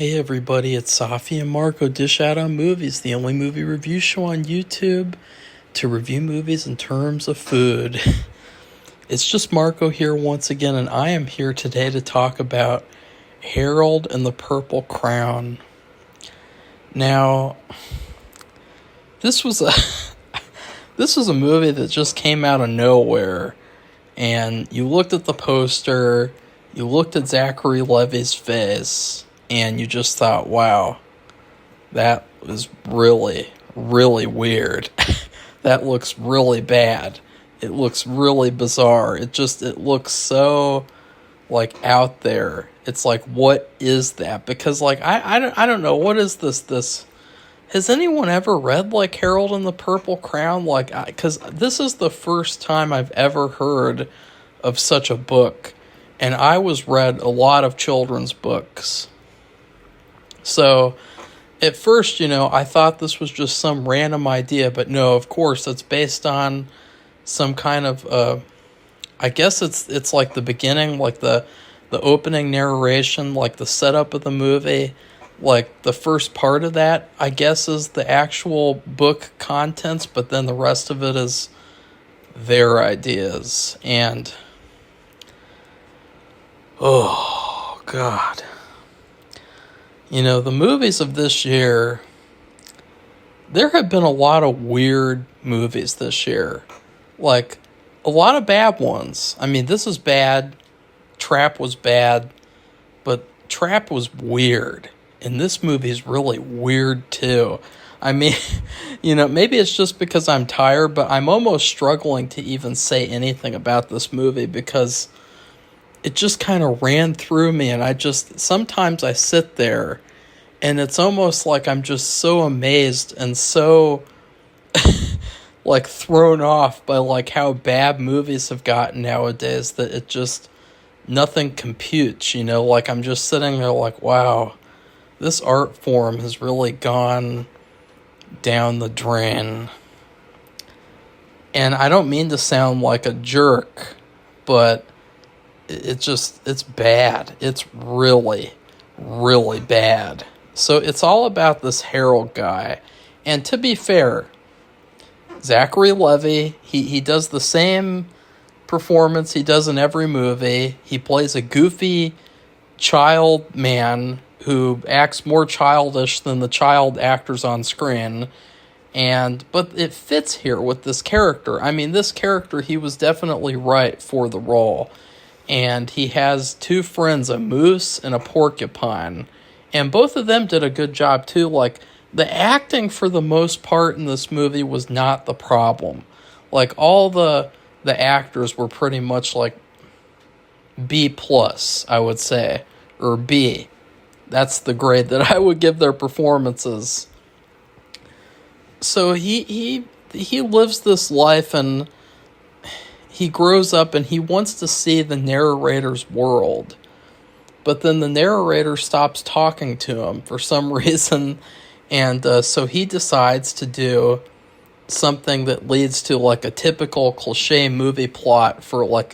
Hey everybody, it's Safi and Marco Dish Out on Movies, the only movie review show on YouTube to review movies in terms of food. It's just Marco here once again, and I am here today to talk about Harold and the Purple Crayon. Now, this was a this was a movie that just came out of nowhere, and you looked at the poster, you looked at Zachary Levi's face, and you just thought, wow, that was really, really weird. That looks really bad. It looks really bizarre. It looks so, out there. It's like, what is that? Because, I don't know, what is this? Has anyone ever read, Harold and the Purple Crayon? Because this is the first time I've ever heard of such a book. And I read a lot of children's books. So, at first, I thought this was just some random idea, but no, of course, it's based on some kind of, I guess it's like the beginning, the opening narration, the setup of the movie, the first part of that, I guess, is the actual book contents, but then the rest of it is their ideas, and, oh, God. The movies of this year, there have been a lot of weird movies this year. A lot of bad ones. I mean, this is bad. Trap was bad. But Trap was weird. And this movie is really weird, too. I mean, maybe it's just because I'm tired, but I'm almost struggling to even say anything about this movie because it just kind of ran through me, and sometimes I sit there, and it's almost like I'm just so amazed and so, thrown off by, how bad movies have gotten nowadays that it just, nothing computes, I'm just sitting there wow, this art form has really gone down the drain. And I don't mean to sound like a jerk, but it's bad. It's really, really bad. So it's all about this Harold guy. And to be fair, Zachary Levi, he does the same performance he does in every movie. He plays a goofy child man who acts more childish than the child actors on screen. But it fits here with this character. I mean, this character, he was definitely right for the role. And he has two friends, a moose and a porcupine. And both of them did a good job, too. The acting, for the most part, in this movie was not the problem. All the actors were pretty much, B+, I would say. Or B. That's the grade that I would give their performances. So he lives this life, and he grows up and he wants to see the narrator's world. But then the narrator stops talking to him for some reason. And so he decides to do something that leads to a typical cliche movie plot for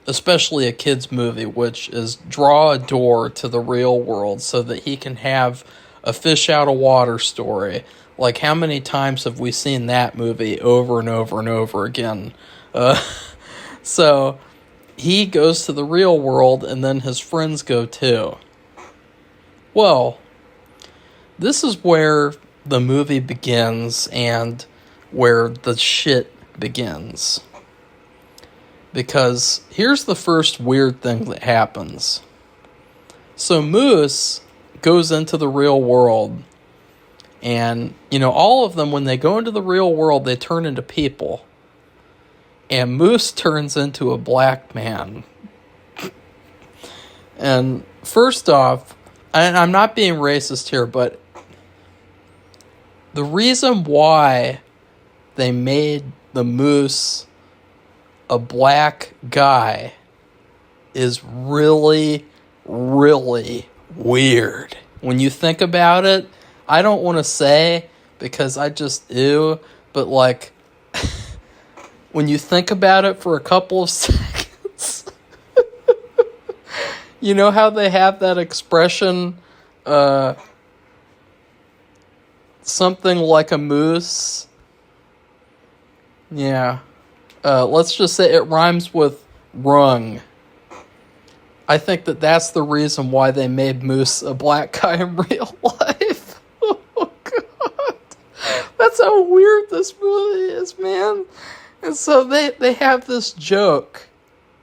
especially a kid's movie, which is draw a door to the real world so that he can have a fish out of water story. How many times have we seen that movie over and over and over again? So he goes to the real world, and then his friends go too. Well, this is where the movie begins and where the shit begins. Because here's the first weird thing that happens. So Moose goes into the real world, and, all of them, when they go into the real world, they turn into people. And Moose turns into a black man. And first off, and I'm not being racist here, but the reason why they made the Moose a black guy is really, really weird. When you think about it, I don't want to say because I just ew, but when you think about it for a couple of seconds, You know how they have that expression, something like a moose. Yeah. Let's just say it rhymes with rung. I think that's the reason why they made Moose a black guy in real life. Oh, God. That's how weird this movie is, man. And so they have this joke.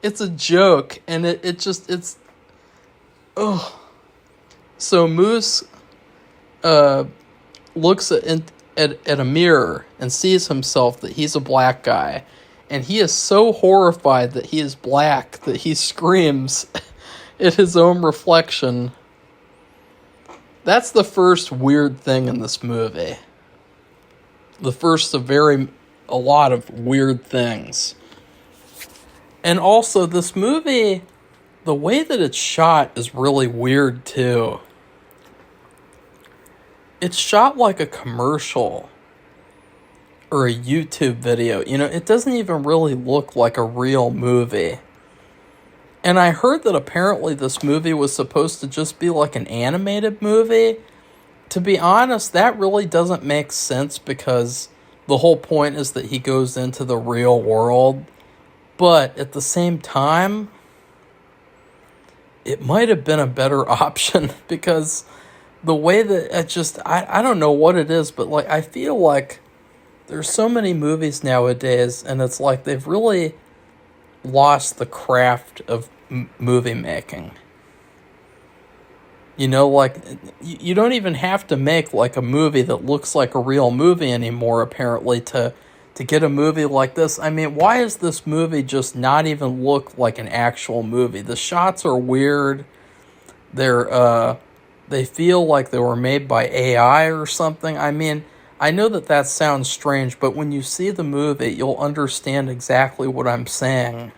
It's a joke, and it's... Oh. So Moose looks at a mirror and sees himself that he's a black guy. And he is so horrified that he is black that he screams at his own reflection. That's the first weird thing in this movie. The first of a lot of weird things. And also, this movie, the way that it's shot is really weird too. It's shot like a commercial or a YouTube video. You know, it doesn't even really look like a real movie. And I heard that apparently this movie was supposed to just be like an animated movie. To be honest, that really doesn't make sense because the whole point is that he goes into the real world. But at the same time, it might have been a better option because the way that I don't know what it is, but like I feel like there's so many movies nowadays, and it's like they've really lost the craft of movie making. You know, like, you don't even have to make, like, a movie that looks like a real movie anymore, apparently, to get a movie like this. I mean, why is this movie just not even look like an actual movie? The shots are weird. They feel like they were made by AI or something. I mean, I know that sounds strange, but when you see the movie, you'll understand exactly what I'm saying.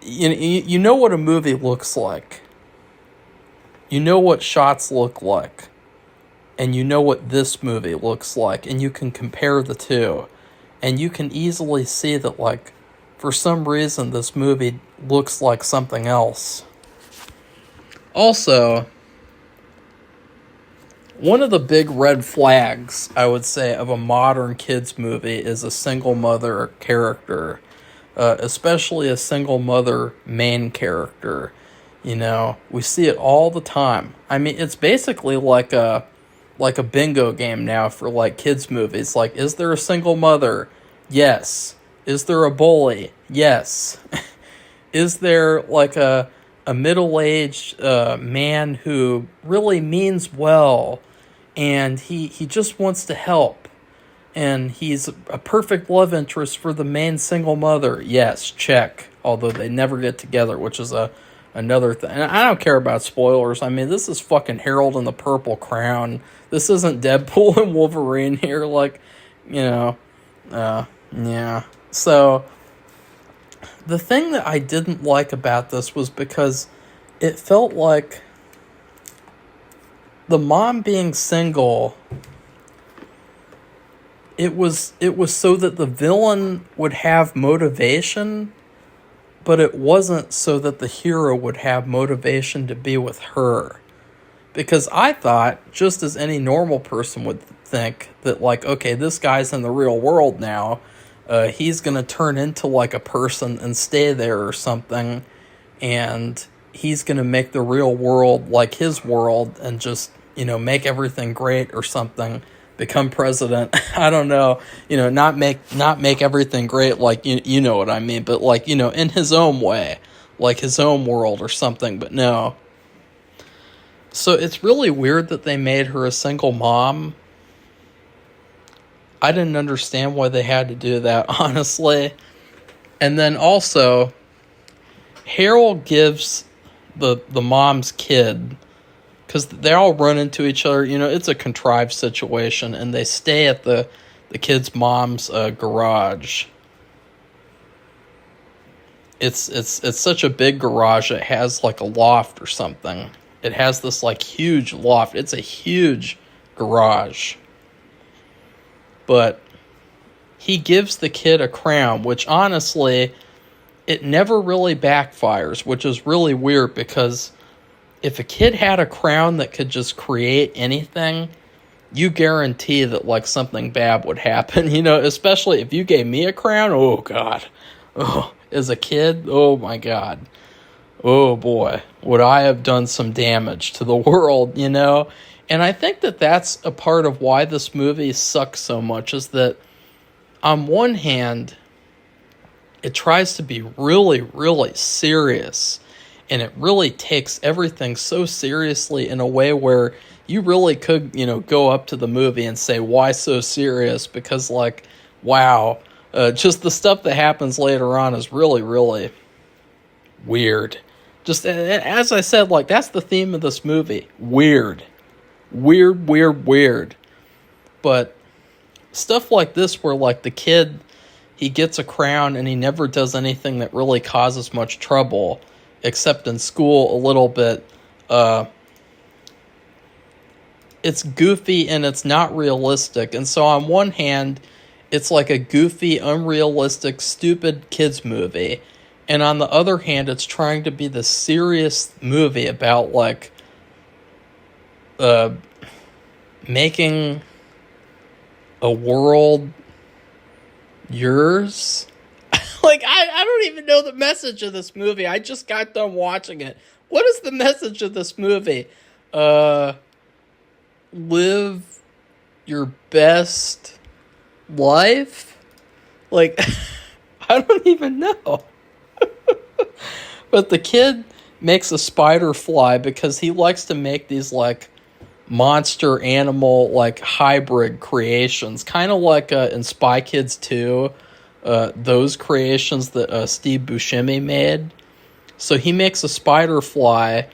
You know what a movie looks like. You know what shots look like. And you know what this movie looks like. And you can compare the two. And you can easily see that, like, for some reason, this movie looks like something else. Also, one of the big red flags, I would say, of a modern kids movie is a single mother character. Especially a single mother main character. You know, we see it all the time. I mean, it's basically like a bingo game now for, like, kids movies. Like, is there a single mother? Yes. Is there a bully? Yes. Is there, like, a middle-aged man who really means well, and he just wants to help, and he's a perfect love interest for the main single mother? Yes, check. Although they never get together, which is another thing. And I don't care about spoilers. I mean, this is fucking Harold and the Purple Crayon. This isn't Deadpool and Wolverine here. Like, you know, yeah. So, the thing that I didn't like about this was because it felt like the mom being single, it was so that the villain would have motivation, but it wasn't so that the hero would have motivation to be with her. Because I thought, just as any normal person would think, that, like, okay, this guy's in the real world now, he's going to turn into, like, a person and stay there or something, and he's going to make the real world like his world and just, you know, make everything great or something, become president. I don't know, you know, not make everything great, like, you know what I mean, but, like, you know, in his own way, like his own world or something, but no. So it's really weird that they made her a single mom. I didn't understand why they had to do that, honestly. And then also, Harold gives the mom's kid, because they all run into each other, you know, it's a contrived situation, and they stay at the kid's mom's garage. It's such a big garage, it has like a loft or something. It has this, like, huge loft. It's a huge garage. But he gives the kid a crown, which honestly, it never really backfires, which is really weird because if a kid had a crown that could just create anything, you guarantee that like something bad would happen, especially if you gave me a crown. Oh God. Oh, as a kid, oh my God. Oh boy, would I have done some damage to the world, And I think that that's a part of why this movie sucks so much, is that on one hand, it tries to be really, really serious, and it really takes everything so seriously in a way where you really could, go up to the movie and say, why so serious? Because, like, wow, just the stuff that happens later on is really, really weird. Just, as I said, like, that's the theme of this movie. Weird. Weird, weird, weird. But stuff like this where, like, the kid, he gets a crown and he never does anything that really causes much trouble, except in school a little bit. It's goofy and it's not realistic. And so on one hand, it's like a goofy, unrealistic, stupid kids movie. And on the other hand, it's trying to be the serious movie about, like, making a world yours. Like, I don't even know the message of this movie. I just got done watching it. What is the message of this movie? Live your best life? Like, I don't even know. But the kid makes a spider fly because he likes to make these, like, monster animal, like, hybrid creations. Kind of like in Spy Kids 2, those creations that Steve Buscemi made. So he makes a spider fly,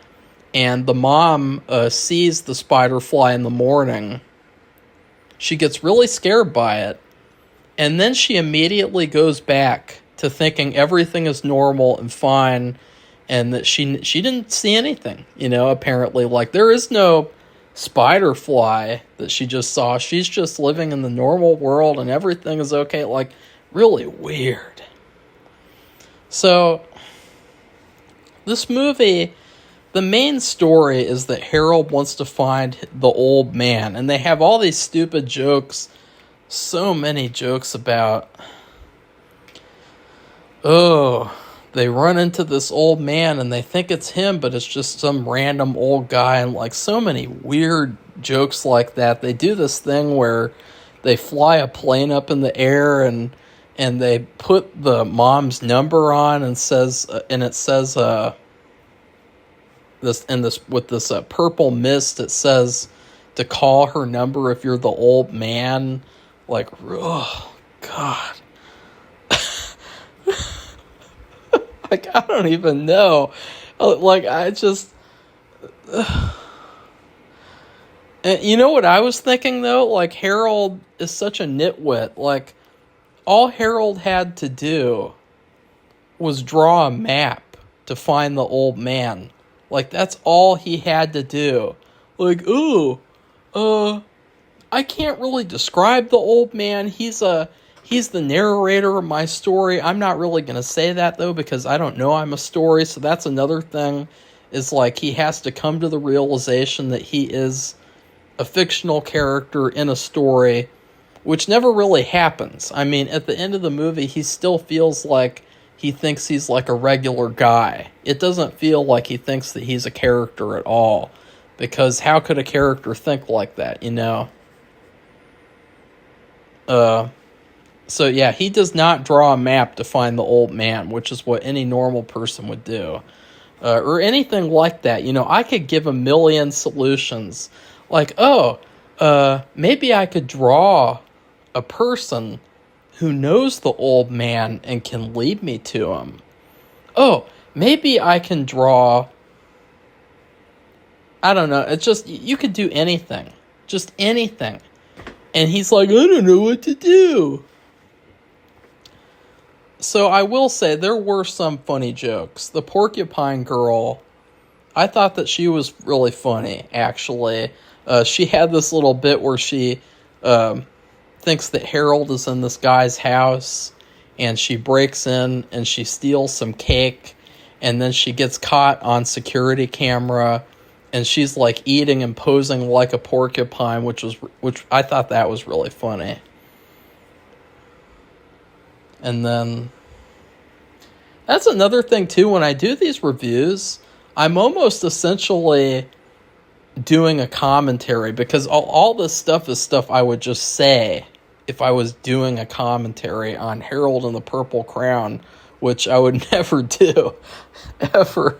and the mom sees the spider fly in the morning. She gets really scared by it, and then she immediately goes back to thinking everything is normal and fine, and that she didn't see anything, apparently. Like, there is no spider fly that she just saw. She's just living in the normal world and everything is okay. Like, really weird. So, this movie, the main story is that Harold wants to find the old man, and they have all these stupid jokes, so many jokes about, they run into this old man and they think it's him, but it's just some random old guy, and like so many weird jokes like that. They do this thing where they fly a plane up in the air and they put the mom's number on and it says this with this purple mist, it says to call her number if you're the old man. Like, oh God. Like, I don't even know. Like, I just... And you know what I was thinking, though? Like, Harold is such a nitwit. Like, all Harold had to do was draw a map to find the old man. Like, that's all he had to do. Like, I can't really describe the old man. He's the narrator of my story. I'm not really going to say that, though, because I don't know I'm a story. So that's another thing, is like he has to come to the realization that he is a fictional character in a story, which never really happens. I mean, at the end of the movie, he still feels like he thinks he's like a regular guy. It doesn't feel like he thinks that he's a character at all, because how could a character think like that, So yeah, he does not draw a map to find the old man, which is what any normal person would do. Or anything like that. I could give a million solutions. Like, maybe I could draw a person who knows the old man and can lead me to him. Oh, maybe I can draw... I don't know. It's just, you could do anything. Just anything. And he's like, I don't know what to do. So I will say there were some funny jokes. The porcupine girl, I thought that she was really funny, actually. She had this little bit where she thinks that Harold is in this guy's house, and she breaks in and she steals some cake, and then she gets caught on security camera and she's like eating and posing like a porcupine, which I thought that was really funny. And then that's another thing too. When I do these reviews, I'm almost essentially doing a commentary, because all this stuff is stuff I would just say if I was doing a commentary on Harold and the Purple Crayon, which I would never do, ever.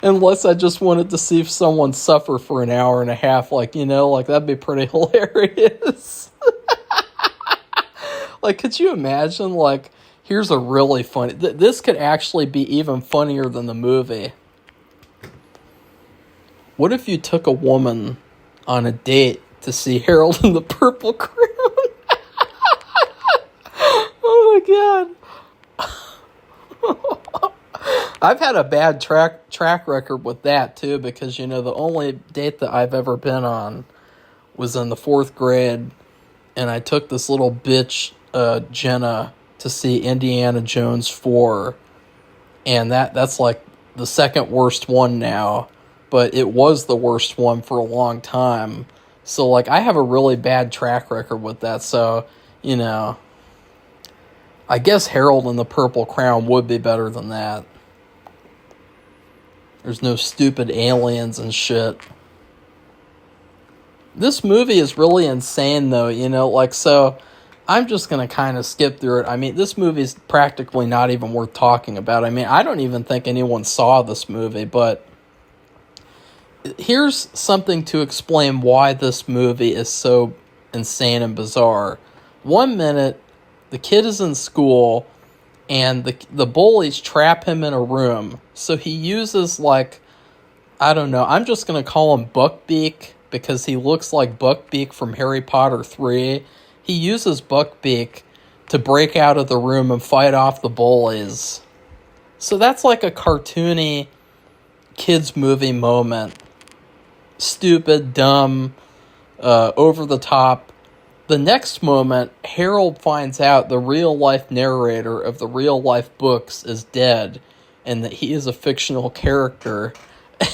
Unless I just wanted to see if someone suffer for an hour and a half, like, like that'd be pretty hilarious. Like, could you imagine, like, here's a really funny, this could actually be even funnier than the movie. What if you took a woman on a date to see Harold and the Purple Crayon? Oh my God. I've had a bad track record with that too, because the only date that I've ever been on was in the 4th grade, and I took this little bitch Jenna to see Indiana Jones 4, and that's like the second worst one now, but it was the worst one for a long time. So like I have a really bad track record with that. So I guess Harold and the Purple Crayon would be better than that. There's no stupid aliens and shit. This movie is really insane, though, so I'm just going to kind of skip through it. I mean, this movie's practically not even worth talking about. I mean, I don't even think anyone saw this movie, but here's something to explain why this movie is so insane and bizarre. 1 minute, the kid is in school, and the bullies trap him in a room. So he uses, like, I don't know, I'm just going to call him Buckbeak, because he looks like Buckbeak from Harry Potter 3. He uses Buckbeak to break out of the room and fight off the bullies. So that's like a cartoony kids movie moment. Stupid, dumb, over the top. The next moment, Harold finds out the real-life narrator of the real-life books is dead, and that he is a fictional character.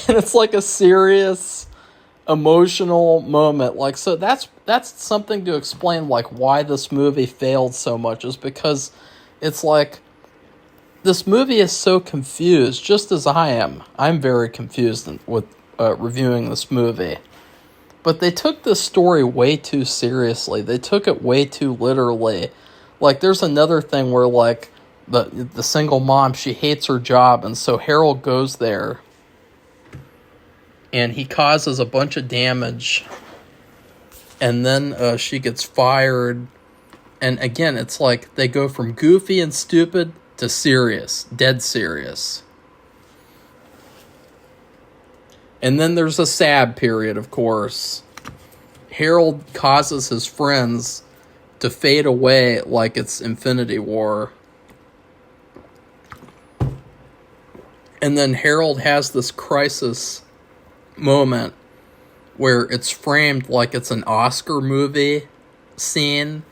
And it's like a serious, emotional moment. Like, so that's something to explain, like, why this movie failed so much, is because it's like, this movie is so confused, just as I am. I'm very confused with reviewing this movie. But they took this story way too seriously. They took it way too literally. Like, there's another thing where, like, the single mom, she hates her job, and so Harold goes there, and he causes a bunch of damage, and then she gets fired. And again, it's like they go from goofy and stupid to serious, dead serious. And then there's a sad period, of course. Harold causes his friends to fade away like it's Infinity War. And then Harold has this crisis moment where it's framed like it's an Oscar movie scene.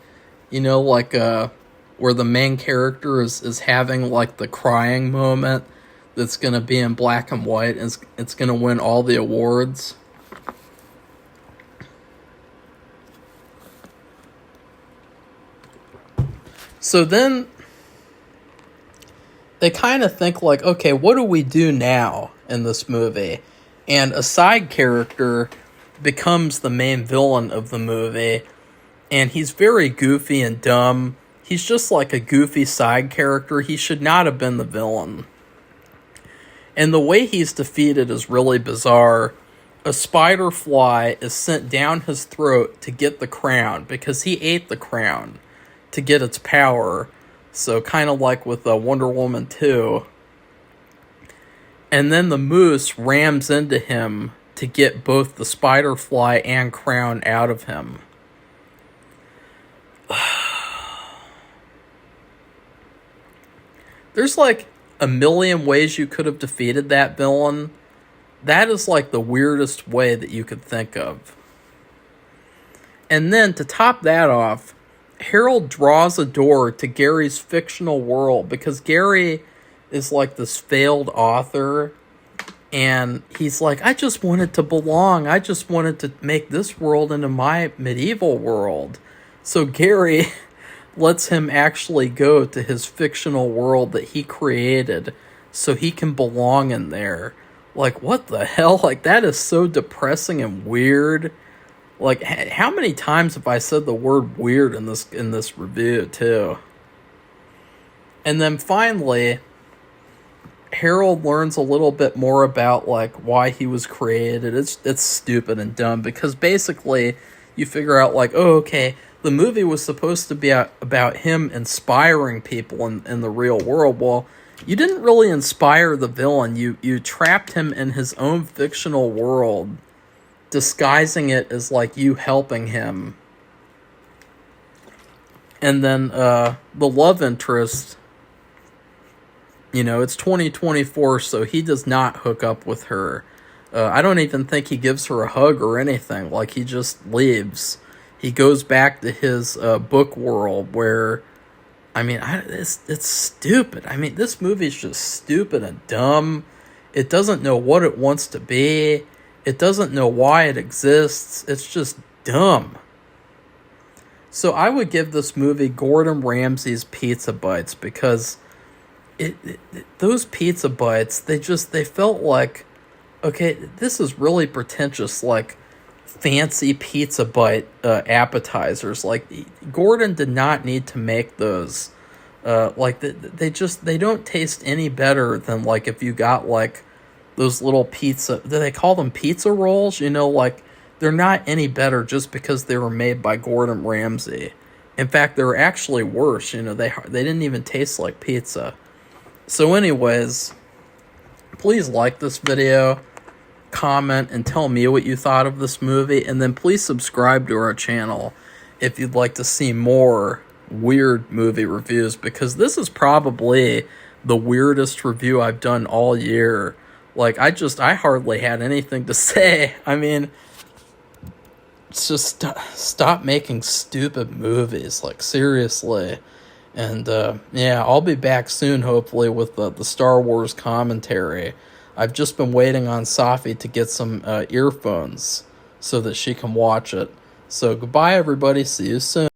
Like where the main character is having like the crying moment that's going to be in black and white, and it's going to win all the awards. So then they kind of think like, okay, what do we do now in this movie? And a side character becomes the main villain of the movie, and he's very goofy and dumb. He's just like a goofy side character. He should not have been the villain. And the way he's defeated is really bizarre. A spider fly is sent down his throat to get the crown, because he ate the crown to get its power. So kind of like with Wonder Woman 2. And then the moose rams into him to get both the spider fly and crown out of him. There's like a million ways you could have defeated that villain. That is like the weirdest way that you could think of. And then to top that off, Harold draws a door to Gary's fictional world, because Gary is like this failed author, And he's like, I just wanted to belong. I just wanted to make this world into my medieval world. So Gary lets him actually go to his fictional world that he created so he can belong in there. Like, what the hell? Like, that is so depressing and weird. Like, how many times have I said the word weird in this review too? And then finally, Harold learns a little bit more about like why he was created. It's stupid and dumb because basically you figure out like, oh, okay, the movie was supposed to be about him inspiring people in the real world. Well, you didn't really inspire the villain. You trapped him in his own fictional world, disguising it as like you helping him. And then the love interest, you know, it's 2024, so he does not hook up with her. I don't even think he gives her a hug or anything. Like, he just leaves. He goes back to his book world where, I mean, it's stupid. I mean, this movie's just stupid and dumb. It doesn't know what it wants to be. It doesn't know why it exists. It's just dumb. So I would give this movie Gordon Ramsay's Pizza Bites because those pizza bites, they felt like, okay, this is really pretentious, like fancy pizza bite appetizers. Like, Gordon did not need to make those. Like, they don't taste any better than like if you got like those little pizza, do they call them pizza rolls? You know, like, they're not any better just because they were made by Gordon Ramsay. In fact, they're actually worse. You know, they didn't even taste like pizza. So anyways, please like this video, comment, and tell me what you thought of this movie, and then please subscribe to our channel if you'd like to see more weird movie reviews, because this is probably the weirdest review I've done all year. Like, I hardly had anything to say. I mean, it's just stop making stupid movies, like, seriously. And yeah, I'll be back soon, hopefully, with the Star Wars commentary. I've just been waiting on Safi to get some earphones so that she can watch it. So goodbye, everybody. See you soon.